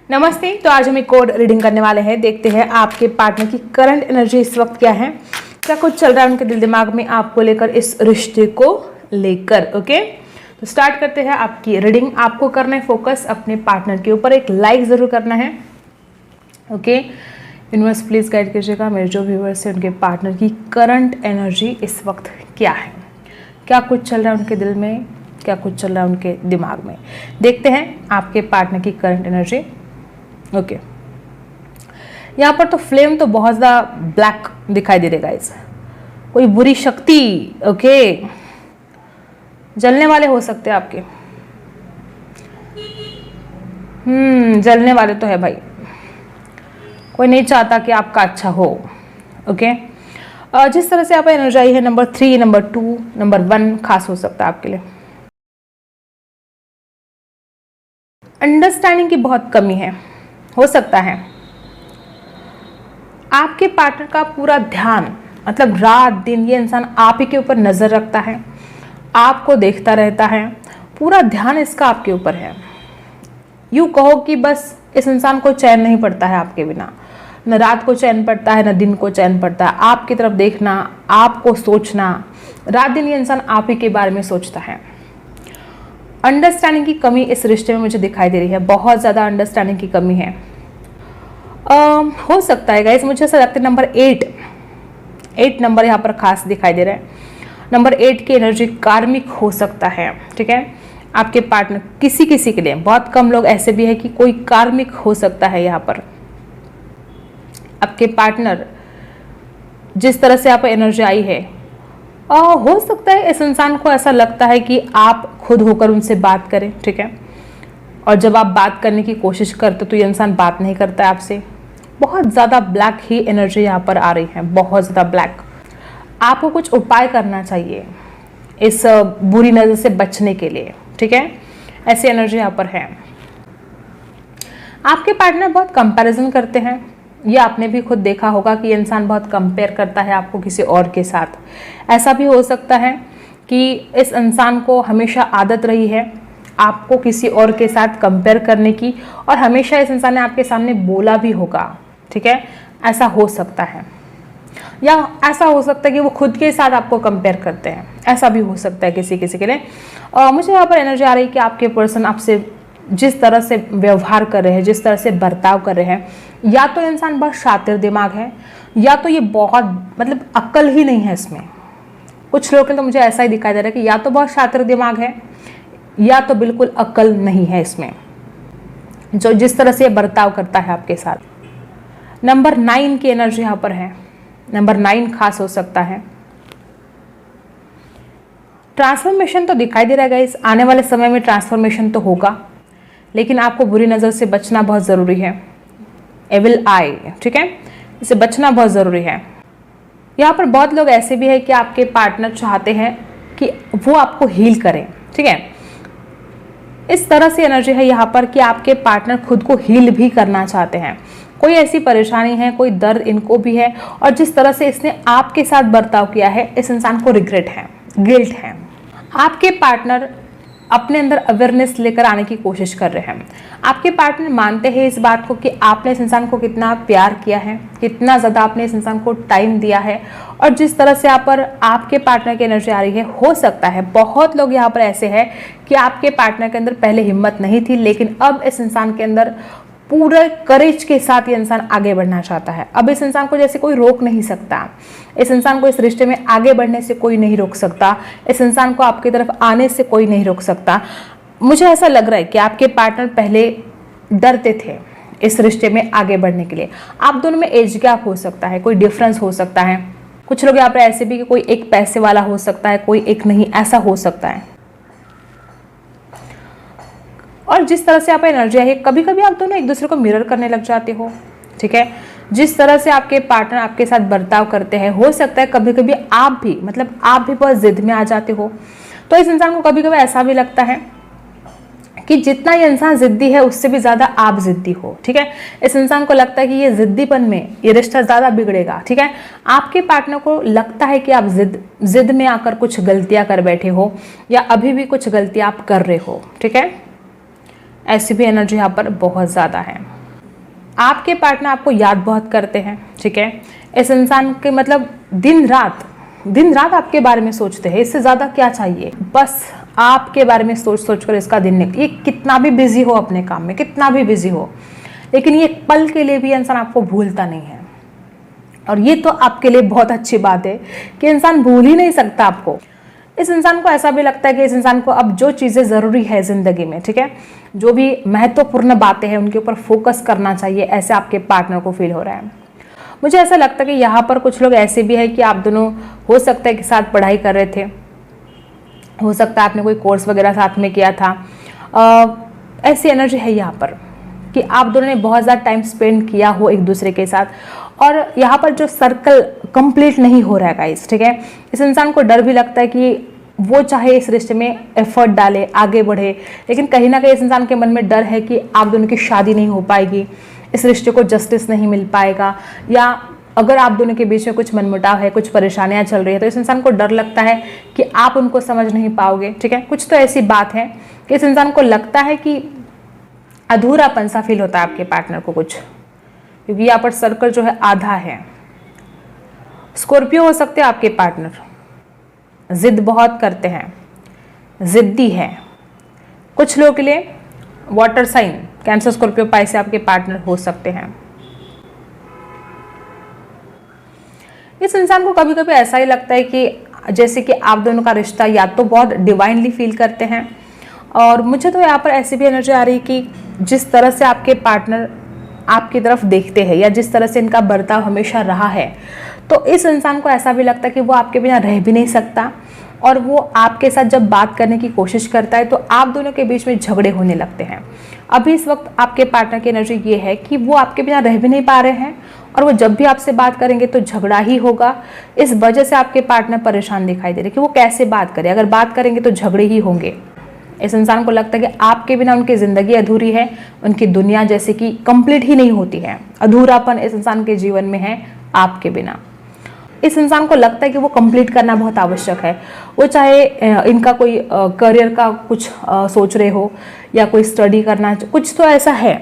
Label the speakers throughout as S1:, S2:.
S1: नमस्ते। तो आज हम एक कोड रीडिंग करने वाले हैं। देखते हैं आपके पार्टनर की करंट एनर्जी इस वक्त क्या है, क्या कुछ चल रहा है उनके दिल दिमाग में आपको लेकर, इस रिश्ते को लेकर। ओके, तो स्टार्ट करते हैं आपकी रीडिंग। आपको करना है फोकस अपने पार्टनर के ऊपर, एक लाइक जरूर करना है। ओके, यूनिवर्स प्लीज गाइड कीजिएगा मेरे जो व्यूअर्स हैं उनके पार्टनर की करंट एनर्जी इस वक्त क्या है, क्या कुछ चल रहा है उनके दिल में, क्या कुछ चल रहा है उनके दिमाग में। देखते हैं आपके पार्टनर की करंट एनर्जी। ओके, यहाँ पर तो फ्लेम तो बहुत ज़्यादा ब्लैक दिखाई दे रहा है गाइस, कोई बुरी शक्ति। ओके, जलने वाले हो सकते हैं आपके। जलने वाले तो है भाई, कोई नहीं चाहता कि आपका अच्छा हो। ओके, जिस तरह से आप एनर्जी आई है नंबर 3, नंबर 2, नंबर 1 खास हो सकता है आपके लिए। अंडरस्टैंडिंग की बहुत कमी है, हो सकता है आपके पार्टनर का पूरा ध्यान, मतलब रात दिन ये इंसान आप ही के ऊपर नजर रखता है, आपको देखता रहता है, पूरा ध्यान इसका आपके ऊपर है। यूं कहो कि बस इस इंसान को चैन नहीं पड़ता है आपके बिना, न रात को चैन पड़ता है न दिन को चैन पड़ता है। आपकी तरफ देखना, आपको सोचना, रात दिन ये इंसान आप ही के बारे में सोचता है। अंडरस्टैंडिंग की कमी इस रिश्ते में मुझे दिखाई दे रही है, बहुत ज़्यादा अंडरस्टैंडिंग की कमी है। हो सकता है गाइस, मुझे ऐसा लगता है नंबर 8 नंबर यहाँ पर खास दिखाई दे रहा है। नंबर 8 की एनर्जी कार्मिक हो सकता है। ठीक है, आपके पार्टनर किसी के लिए, बहुत कम लोग ऐसे भी है कि कोई कार्मिक हो सकता है। यहाँ पर आपके पार्टनर जिस तरह से आप एनर्जी आई है, हो सकता है इस इंसान को ऐसा लगता है कि आप खुद होकर उनसे बात करें। ठीक है, और जब आप बात करने की कोशिश करते तो ये इंसान बात नहीं करता है आपसे। बहुत ज़्यादा ब्लैक ही एनर्जी यहाँ पर आ रही है, बहुत ज़्यादा ब्लैक। आपको कुछ उपाय करना चाहिए इस बुरी नज़र से बचने के लिए। ठीक है, ऐसी एनर्जी यहाँ पर है। आपके पार्टनर बहुत कंपैरिजन करते हैं, ये आपने भी खुद देखा होगा कि ये इंसान बहुत कंपेयर करता है आपको किसी और के साथ। ऐसा भी हो सकता है कि इस इंसान को हमेशा आदत रही है आपको किसी और के साथ कंपेयर करने की, और हमेशा इस इंसान ने आपके सामने बोला भी होगा। ठीक है, ऐसा हो सकता है, या ऐसा हो सकता है कि वो खुद के साथ आपको कंपेयर करते हैं, ऐसा भी हो सकता है किसी के लिए। मुझे यहाँ पर एनर्जी आ रही है कि आपके पर्सन आपसे जिस तरह से व्यवहार कर रहे हैं, जिस तरह से बर्ताव कर रहे हैं, या तो इंसान बहुत शातिर दिमाग है, या तो ये बहुत मतलब अक्ल ही नहीं है इसमें। कुछ लोगों के तो मुझे ऐसा ही दिखाई दे रहा है कि या तो बहुत शातिर दिमाग है, या तो बिल्कुल अक्ल नहीं है इसमें, जो जिस तरह से बर्ताव करता है आपके साथ। नंबर 9 की एनर्जी यहाँ पर है, नंबर 9 खास हो सकता है। ट्रांसफॉर्मेशन तो दिखाई दे रहा है गाइस, आने वाले समय में ट्रांसफॉर्मेशन तो होगा, लेकिन आपको बुरी नज़र से बचना बहुत ज़रूरी है। एविल आई, ठीक है, इससे बचना बहुत ज़रूरी है। यहाँ पर बहुत लोग ऐसे भी है कि आपके पार्टनर चाहते हैं कि वो आपको हील करें। ठीक है, इस तरह से एनर्जी है यहाँ पर कि आपके पार्टनर खुद को हील भी करना चाहते हैं। कोई ऐसी परेशानी है, कोई दर्द इनको भी है, और जिस तरह से इसने आपके साथ बर्ताव किया है, इस इंसान को रिग्रेट है, गिल्ट है। आपके पार्टनर अपने अंदर अवेयरनेस लेकर आने की कोशिश कर रहे हैं। आपके पार्टनर मानते हैं इस बात को कि आपने इस इंसान को कितना प्यार किया है, कितना ज़्यादा आपने इस इंसान को टाइम दिया है, और जिस तरह से यहाँ पर आपके पार्टनर की एनर्जी आ रही है, हो सकता है बहुत लोग यहाँ पर ऐसे हैं कि आपके पार्टनर के अंदर पहले हिम्मत नहीं थी, लेकिन अब इस इंसान के अंदर पूरे करेज के साथ ये इंसान आगे बढ़ना चाहता है। अब इस इंसान को जैसे कोई रोक नहीं सकता, इस इंसान को इस रिश्ते में आगे बढ़ने से कोई नहीं रोक सकता, इस इंसान को आपकी तरफ आने से कोई नहीं रोक सकता। मुझे ऐसा लग रहा है कि आपके पार्टनर पहले डरते थे इस रिश्ते में आगे बढ़ने के लिए। आप दोनों में एज गैप हो सकता है, कोई डिफरेंस हो सकता है। कुछ लोग यहाँ पर ऐसे भी कि कोई एक पैसे वाला हो सकता है, कोई एक नहीं, ऐसा हो सकता है। और जिस तरह से आप एनर्जी है, कभी कभी आप दोनों एक दूसरे को मिरर करने लग जाते हो। ठीक है, जिस तरह से आपके पार्टनर आपके साथ बर्ताव करते हैं, हो सकता है कभी कभी आप भी, मतलब आप भी बहुत जिद में आ जाते हो। तो इस इंसान को कभी कभी ऐसा भी लगता है कि जितना ये इंसान जिद्दी है, उससे भी ज़्यादा आप जिद्दी हो। ठीक है, इस इंसान को लगता है कि ये जिद्दीपन में ये रिश्ता ज़्यादा बिगड़ेगा। ठीक है, आपके पार्टनर को लगता है कि आप जिद में आकर कुछ गलतियाँ कर बैठे हो, या अभी भी कुछ गलतियाँ आप कर रहे हो। ठीक है, ऐसी भी एनर्जी यहाँ पर बहुत ज़्यादा है। आपके पार्टनर आपको याद बहुत करते हैं, ठीक है। इस इंसान के मतलब दिन रात आपके बारे में सोचते हैं, इससे ज़्यादा क्या चाहिए। बस आपके बारे में सोच कर इसका दिन निकल, ये कितना भी बिजी हो अपने काम में, कितना भी बिजी हो, लेकिन ये पल के लिए भी इंसान आपको भूलता नहीं है। और ये तो आपके लिए बहुत अच्छी बात है कि इंसान भूल ही नहीं सकता आपको। इस इंसान को ऐसा भी लगता है कि इस इंसान को अब जो चीज़ें ज़रूरी है ज़िंदगी में, ठीक है, जो भी महत्वपूर्ण बातें हैं उनके ऊपर फोकस करना चाहिए, ऐसे आपके पार्टनर को फील हो रहा है। मुझे ऐसा लगता है कि यहाँ पर कुछ लोग ऐसे भी है कि आप दोनों हो सकता है कि साथ पढ़ाई कर रहे थे, हो सकता है आपने कोई कोर्स वगैरह साथ में किया था। ऐसी एनर्जी है यहाँ पर कि आप दोनों ने बहुत ज़्यादा टाइम स्पेंड किया हो एक दूसरे के साथ, और यहाँ पर जो सर्कल कंप्लीट नहीं हो रहा है गाइस, ठीक है। इस इंसान को डर भी लगता है कि वो चाहे इस रिश्ते में एफर्ट डाले, आगे बढ़े, लेकिन कहीं ना कहीं इस इंसान के मन में डर है कि आप दोनों की शादी नहीं हो पाएगी, इस रिश्ते को जस्टिस नहीं मिल पाएगा, या अगर आप दोनों के बीच में कुछ मनमुटाव है, कुछ परेशानियां चल रही है, तो इस इंसान को डर लगता है कि आप उनको समझ नहीं पाओगे, ठीक है। कुछ तो ऐसी बात है कि इस इंसान को लगता है कि अधूरापन सा फील होता है आपके पार्टनर को कुछ, क्योंकि यहाँ पर सर्कल जो है आधा है। स्कॉर्पियो हो सकते हैं आपके पार्टनर, जिद बहुत करते हैं, जिद्दी है। कुछ लोगों के लिए water sign Cancer, Scorpio, Pisces आपके पार्टनर हो सकते हैं। इस इंसान को कभी कभी ऐसा ही लगता है कि जैसे कि आप दोनों का रिश्ता या तो बहुत डिवाइनली फील करते हैं, और मुझे तो यहाँ पर ऐसी भी एनर्जी आ रही है कि जिस तरह से आपके पार्टनर आपकी तरफ देखते हैं या जिस तरह से इनका बर्ताव हमेशा रहा है, तो इस इंसान को ऐसा भी लगता है कि वो आपके बिना रह भी नहीं सकता, और वो आपके साथ जब बात करने की कोशिश करता है तो आप दोनों के बीच में झगड़े होने लगते हैं। अभी इस वक्त आपके पार्टनर की एनर्जी ये है कि वो आपके बिना रह भी नहीं पा रहे हैं, और वो जब भी आपसे बात करेंगे तो झगड़ा ही होगा। इस वजह से आपके पार्टनर परेशान दिखाई दे रहे कि वो कैसे बात करें, अगर बात करेंगे तो झगड़े ही होंगे। इस इंसान को लगता है कि आपके बिना उनकी ज़िंदगी अधूरी है, उनकी दुनिया जैसे कि कंप्लीट ही नहीं होती है, अधूरापन इस इंसान के जीवन में है आपके बिना। इस इंसान को लगता है कि वो कंप्लीट करना बहुत आवश्यक है। वो चाहे इनका कोई करियर का कुछ सोच रहे हो, या कोई स्टडी करना, कुछ तो ऐसा है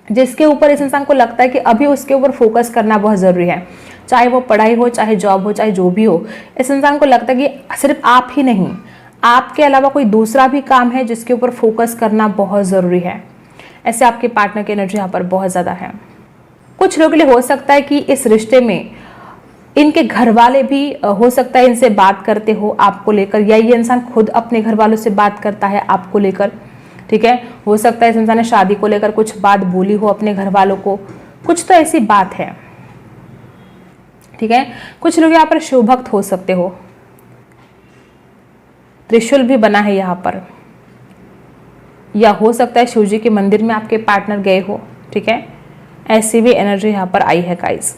S1: जिसके ऊपर इस इंसान को लगता है कि अभी उसके ऊपर फोकस करना बहुत ज़रूरी है, चाहे वो पढ़ाई हो, चाहे जॉब हो, चाहे जो भी हो। इस इंसान को लगता है कि सिर्फ आप ही नहीं, आपके अलावा कोई दूसरा भी काम है जिसके ऊपर फोकस करना बहुत ज़रूरी है। ऐसे आपके पार्टनर की एनर्जी यहाँ पर बहुत ज़्यादा है। कुछ लोगों के लिए हो सकता है कि इस रिश्ते में इनके घर वाले भी हो सकता है इनसे बात करते हो आपको लेकर, या ये इंसान खुद अपने घर वालों से बात करता है आपको लेकर, ठीक है। हो सकता है इस इंसान ने शादी को लेकर कुछ बात बोली हो अपने घर वालों को, कुछ तो ऐसी बात है, ठीक है। कुछ लोग यहाँ पर शिव भक्त हो सकते हो, त्रिशूल भी बना है यहाँ पर, या हो सकता है शिव जी के मंदिर में आपके पार्टनर गए हो, ठीक है। ऐसी भी एनर्जी यहाँ पर आई है गाइस।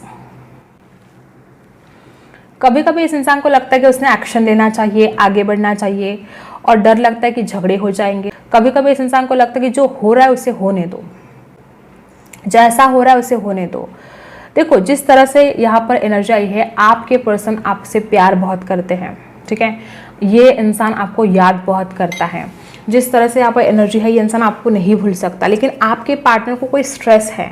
S1: कभी कभी इस इंसान को लगता है कि उसने एक्शन लेना चाहिए, आगे बढ़ना चाहिए, और डर लगता है कि झगड़े हो जाएंगे। कभी कभी इस इंसान को लगता है कि जो हो रहा है उसे होने दो, जैसा हो रहा है उसे होने दो। देखो जिस तरह से यहाँ पर एनर्जी आई है, आपके पर्सन आपसे प्यार बहुत करते हैं, ठीक है। ये इंसान आपको याद बहुत करता है। जिस तरह से यहाँ पर एनर्जी है, ये इंसान आपको नहीं भूल सकता, लेकिन आपके पार्टनर को कोई स्ट्रेस है।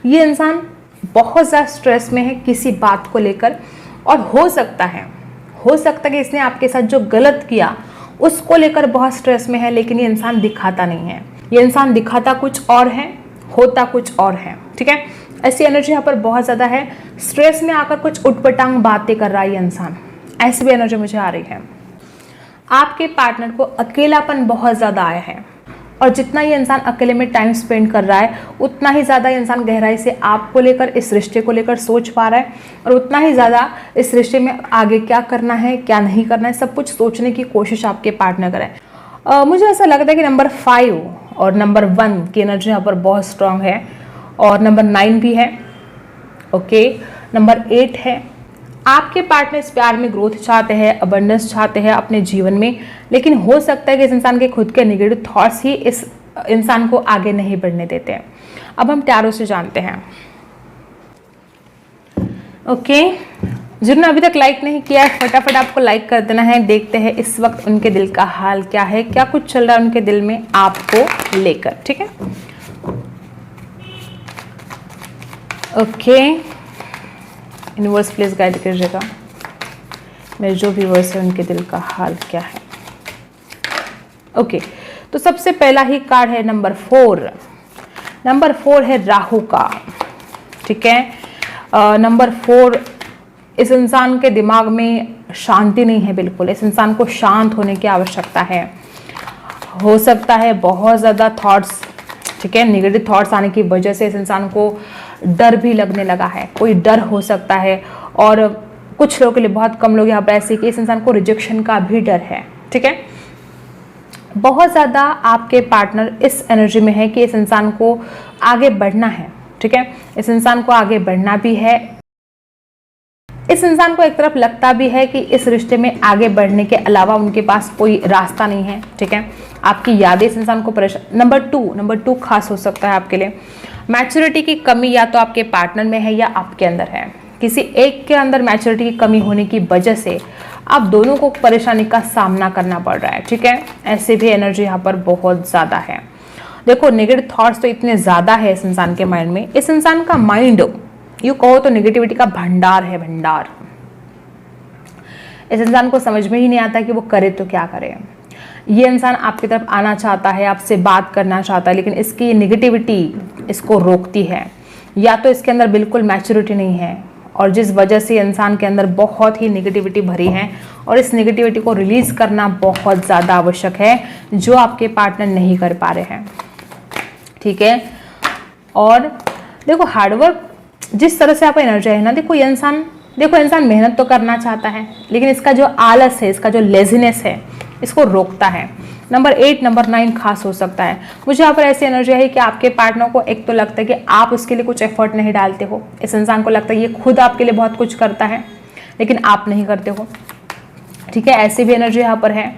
S1: ये इंसान बहुत ज़्यादा स्ट्रेस में है किसी बात को लेकर, और हो सकता है कि इसने आपके साथ जो गलत किया उसको लेकर बहुत स्ट्रेस में है, लेकिन ये इंसान दिखाता नहीं है। ये इंसान दिखाता कुछ और है, होता कुछ और है, ठीक है। ऐसी एनर्जी यहाँ पर बहुत ज़्यादा है। स्ट्रेस में आकर कुछ उटपटांग बातें कर रहा है ये इंसान, ऐसी भी एनर्जी मुझे आ रही है। आपके पार्टनर को अकेलापन बहुत ज़्यादा आया है, और जितना ये इंसान अकेले में टाइम स्पेंड कर रहा है, उतना ही ज़्यादा इंसान गहराई से आपको लेकर, इस रिश्ते को लेकर सोच पा रहा है, और उतना ही ज़्यादा इस रिश्ते में आगे क्या करना है, क्या नहीं करना है, सब कुछ सोचने की कोशिश आपके पार्टनर करें। मुझे ऐसा लगता है कि नंबर 5 और नंबर 1 की एनर्जी यहाँ पर बहुत स्ट्रांग है, और नंबर 9 भी है, ओके। नंबर 8 है। आपके पार्टनर इस प्यार में ग्रोथ चाहते हैं, अबंडेंस चाहते हैं अपने जीवन में, लेकिन हो सकता है कि इस इंसान के खुद के नेगेटिव थॉट्स ही इस इंसान को आगे नहीं बढ़ने देते हैं। अब हम टैरो से जानते हैं, ओके। जिन्होंने अभी तक लाइक नहीं किया है, फटाफट आपको लाइक कर देना है। देखते हैं इस वक्त उनके दिल का हाल क्या है, क्या कुछ चल रहा है उनके दिल में आपको लेकर, ठीक है। ओके, यूनिवर्स प्लीज गाइड कीजिएगा मेरे जो व्यूअर्स हैं उनके दिल का हाल क्या है। ओके, तो सबसे पहला ही कार्ड है नंबर 4। नंबर 4 है राहु का। ठीक है, नंबर 4, इस इंसान के दिमाग में शांति नहीं है बिल्कुल। इस इंसान को शांत होने की आवश्यकता है। हो सकता है बहुत ज़्यादा थॉट्स, ठीक है, नेगेटिव थॉट्स आने की वजह से इस इंसान को डर भी लगने लगा है। कोई डर हो सकता है, और कुछ लोगों के लिए, बहुत कम लोग यहाँ पर ऐसे कि इस इंसान को रिजेक्शन का भी डर है। ठीक है, बहुत ज़्यादा आपके पार्टनर इस एनर्जी में है कि इस इंसान को आगे बढ़ना है। ठीक है, इस इंसान को आगे बढ़ना भी है। इस इंसान को एक तरफ लगता भी है कि इस रिश्ते में आगे बढ़ने के अलावा उनके पास कोई रास्ता नहीं है। ठीक है, आपकी यादें इस इंसान को परेशान। नंबर टू खास हो सकता है आपके लिए। मैच्योरिटी की कमी या तो आपके पार्टनर में है या आपके अंदर है। किसी एक के अंदर मैच्योरिटी की कमी होने की वजह से आप दोनों को परेशानी का सामना करना पड़ रहा है। ठीक है, ऐसे भी एनर्जी यहाँ पर बहुत ज़्यादा है। देखो, नेगेटिव थॉट्स तो इतने ज़्यादा है इस इंसान के माइंड में। इस इंसान का माइंड, यू कहो तो नेगेटिविटी का भंडार है, भंडार। इस इंसान को समझ में ही नहीं आता कि वो करे तो क्या करे। ये इंसान आपकी तरफ आना चाहता है, आपसे बात करना चाहता है, लेकिन इसकी नेगेटिविटी इसको रोकती है। या तो इसके अंदर बिल्कुल मैच्योरिटी नहीं है, और जिस वजह से इंसान के अंदर बहुत ही नेगेटिविटी भरी है, और इस नेगेटिविटी को रिलीज करना बहुत ज़्यादा आवश्यक है, जो आपके पार्टनर नहीं कर पा रहे हैं। ठीक है, और देखो, हार्डवर्क जिस तरह से आपका एनर्जी है ना, देखो इंसान मेहनत तो करना चाहता है, लेकिन इसका जो आलस है, इसका जो लेजीनेस है, इसको रोकता है। नंबर 8, नंबर 9 खास हो सकता है। मुझे यहाँ पर ऐसी एनर्जी है कि आपके पार्टनर को एक तो लगता है कि आप उसके लिए कुछ एफर्ट नहीं डालते हो। इस इंसान को लगता है ये खुद आपके लिए बहुत कुछ करता है, लेकिन आप नहीं करते हो। ठीक है, ऐसी भी एनर्जी यहाँ पर है।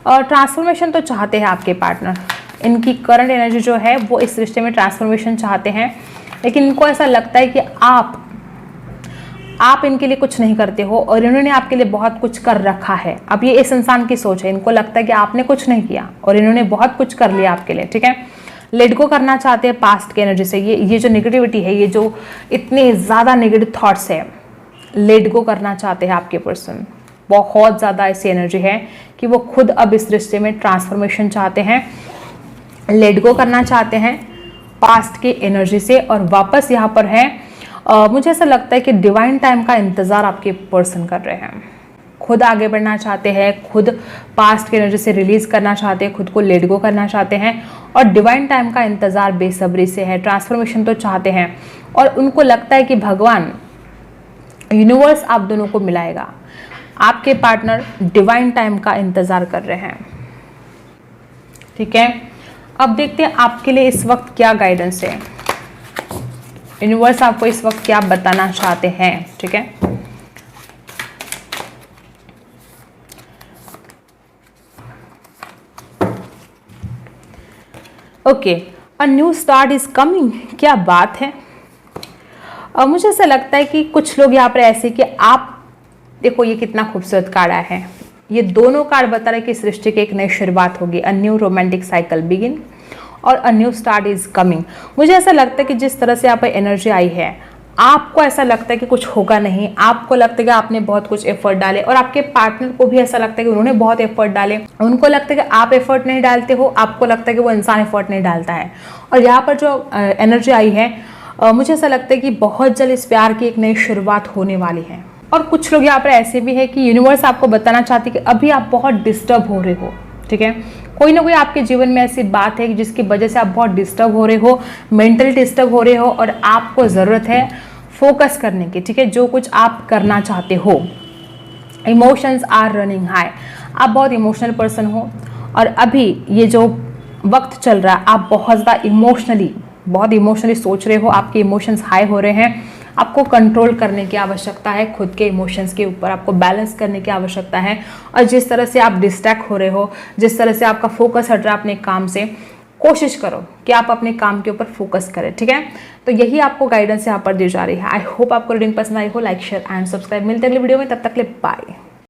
S1: और ट्रांसफॉर्मेशन तो चाहते हैं आपके पार्टनर। इनकी करंट एनर्जी जो है वो इस रिश्ते में ट्रांसफॉर्मेशन चाहते हैं, लेकिन इनको ऐसा लगता है कि आप इनके लिए कुछ नहीं करते हो, और इन्होंने आपके लिए बहुत कुछ कर रखा है। अब ये इस इंसान की सोच है। इनको लगता है कि आपने कुछ नहीं किया और इन्होंने बहुत कुछ कर लिया आपके लिए। ठीक है, लेट गो करना चाहते हैं पास्ट की एनर्जी से। ये जो नेगेटिविटी है, ये जो इतने ज़्यादा नेगेटिव थॉट्स है, लेट गो करना चाहते हैं आपके पर्सन। बहुत ज़्यादा ऐसी एनर्जी है कि वो खुद अब इस रिश्ते में ट्रांसफॉर्मेशन चाहते हैं, लेट गो करना चाहते हैं पास्ट की एनर्जी से, और वापस यहाँ पर है। मुझे ऐसा लगता है कि डिवाइन टाइम का इंतज़ार आपके पर्सन कर रहे हैं। खुद आगे बढ़ना चाहते हैं, खुद पास्ट की एनर्जी से रिलीज करना चाहते हैं, खुद को लेट गो करना चाहते हैं, और डिवाइन टाइम का इंतज़ार बेसब्री से है। ट्रांसफॉर्मेशन तो चाहते हैं, और उनको लगता है कि भगवान, यूनिवर्स आप दोनों को मिलाएगा। आपके पार्टनर डिवाइन टाइम का इंतज़ार कर रहे हैं। ठीक है, अब देखते हैं आपके लिए इस वक्त क्या गाइडेंस है, यूनिवर्स आपको इस वक्त क्या बताना चाहते हैं। ठीक है, okay, a new start is coming. क्या बात है। मुझे ऐसा लगता है कि कुछ लोग यहाँ पर ऐसे कि आप देखो, ये कितना खूबसूरत कार्ड आया है। ये दोनों कार्ड बता रहे हैं कि इस रिश्ते की एक नई शुरुआत होगी। A new romantic cycle begin और a new start is coming. मुझे ऐसा लगता है कि जिस तरह से आप पर एनर्जी आई है, आपको ऐसा लगता है कि कुछ होगा नहीं। आपको लगता है कि आपने बहुत कुछ एफर्ट डाले, और आपके पार्टनर को भी ऐसा लगता है कि उन्होंने बहुत एफर्ट डाले। उनको लगता है कि आप एफर्ट नहीं डालते हो, आपको लगता है कि वो इंसान एफर्ट नहीं डालता है। और यहाँ पर जो एनर्जी आई है, मुझे ऐसा लगता है कि बहुत जल्द इस प्यार की एक नई शुरुआत होने वाली है। और कुछ लोग यहाँ पर ऐसे भी है कि यूनिवर्स आपको बताना चाहती है कि अभी आप बहुत डिस्टर्ब हो रहे हो। ठीक है, कोई ना कोई आपके जीवन में ऐसी बात है जिसकी वजह से आप बहुत डिस्टर्ब हो रहे हो, मेंटली डिस्टर्ब हो रहे हो, और आपको ज़रूरत है फोकस करने की। ठीक है, जो कुछ आप करना चाहते हो। Emotions are running high. आप बहुत इमोशनल पर्सन हो, और अभी ये जो वक्त चल रहा है, आप बहुत इमोशनली सोच रहे हो। आपके इमोशंस हाई हो रहे हैं। आपको कंट्रोल करने की आवश्यकता है, खुद के इमोशंस के ऊपर आपको बैलेंस करने की आवश्यकता है। और जिस तरह से आप डिस्ट्रैक्ट हो रहे हो, जिस तरह से आपका फोकस हट रहा है अपने काम से, कोशिश करो कि आप अपने काम के ऊपर फोकस करें। ठीक है, तो यही आपको गाइडेंस यहाँ पर दी जा रही है। आई होप आपको रीडिंग पसंद आई हो। Like, share and subscribe. मिलते हैं अगले वीडियो में, तब तक के लिए बाय।